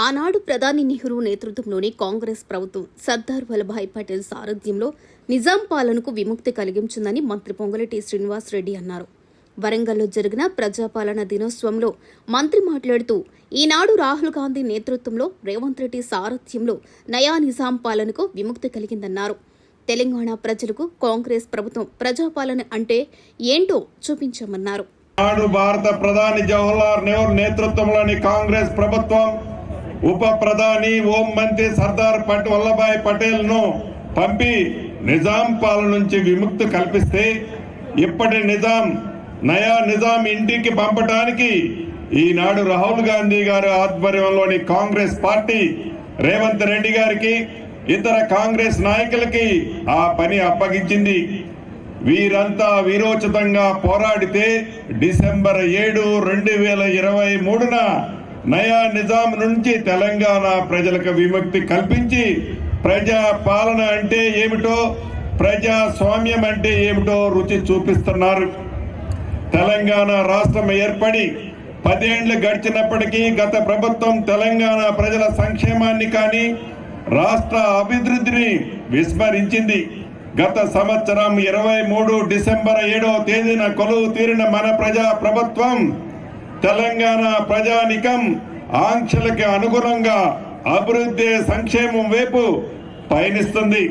ఆనాడు ప్రధాని నెహ్రూ నేతృత్వంలోని కాంగ్రెస్ ప్రభుత్వం సర్దార్ వల్లభాయ్ పటేల్ సారథ్యంలో నిజాం పాలనకు విముక్తి కలిగించిందని మంత్రి పొంగులేటి శ్రీనివాస్ రెడ్డి అన్నారు. వరంగల్లో జరిగిన ప్రజాపాలన దినోత్సవంలో మంత్రి మాట్లాడుతూ, ఈనాడు రాహుల్ గాంధీ నేతృత్వంలో రేవంత్ రెడ్డి సారథ్యంలో నయా నిజాం పాలనకు విముక్తి కలిగిందన్నారు. తెలంగాణ ప్రజలకు కాంగ్రెస్ ప్రభుత్వం ప్రజాపాలన అంటే ఏంటో చూపించామన్నారు. భారత ప్రధాని జవహర్లాల్ నెహ్రూ నేతృత్వంలోని కాంగ్రెస్ ప్రభుత్వం ఉప ప్రధాని హోం మంత్రి సర్దార్ వల్లభాయ్ పటేల్ ను పంపి నిజాం పాలన నుంచి విముక్తి కల్పిస్తే, ఇప్పటి నయా నిజాం ఇంటికి పంపడానికి ఈనాడు రాహుల్ గాంధీ గారి ఆధ్వర్యంలోని కాంగ్రెస్ పార్టీ రేవంత్ రెడ్డి గారికి, ఇతర కాంగ్రెస్ నాయకులకి ఆ పని అప్పగించింది. వీరంతా వీరోచితంగా పోరాడితే డిసెంబర్ 7, 2023న నయా నిజాం నుంచి తెలంగాణ ప్రజలకు విముక్తి కల్పించి ప్రజా పాలన అంటే ఏమిటో, ప్రజాస్వామ్యం అంటే ఏమిటో రుచి చూపిస్తున్నారు. తెలంగాణ రాష్ట్రం ఏర్పడి 10 ఏళ్లు గడిచినప్పటికీ గత ప్రభుత్వం తెలంగాణ ప్రజల సంక్షేమాన్ని కానీ రాష్ట్ర అభివృద్ధిని విస్మరించింది. గత సంవత్సరం 23 డిసెంబర్ 7వ తేదీన కొలువు తీరిన మన ప్రజా ప్రభుత్వం తెలంగాణ ప్రజానికం ఆంక్షలకి అనుగుణంగా అభివృద్ధి సంక్షేమం వైపు పయనిస్తుంది.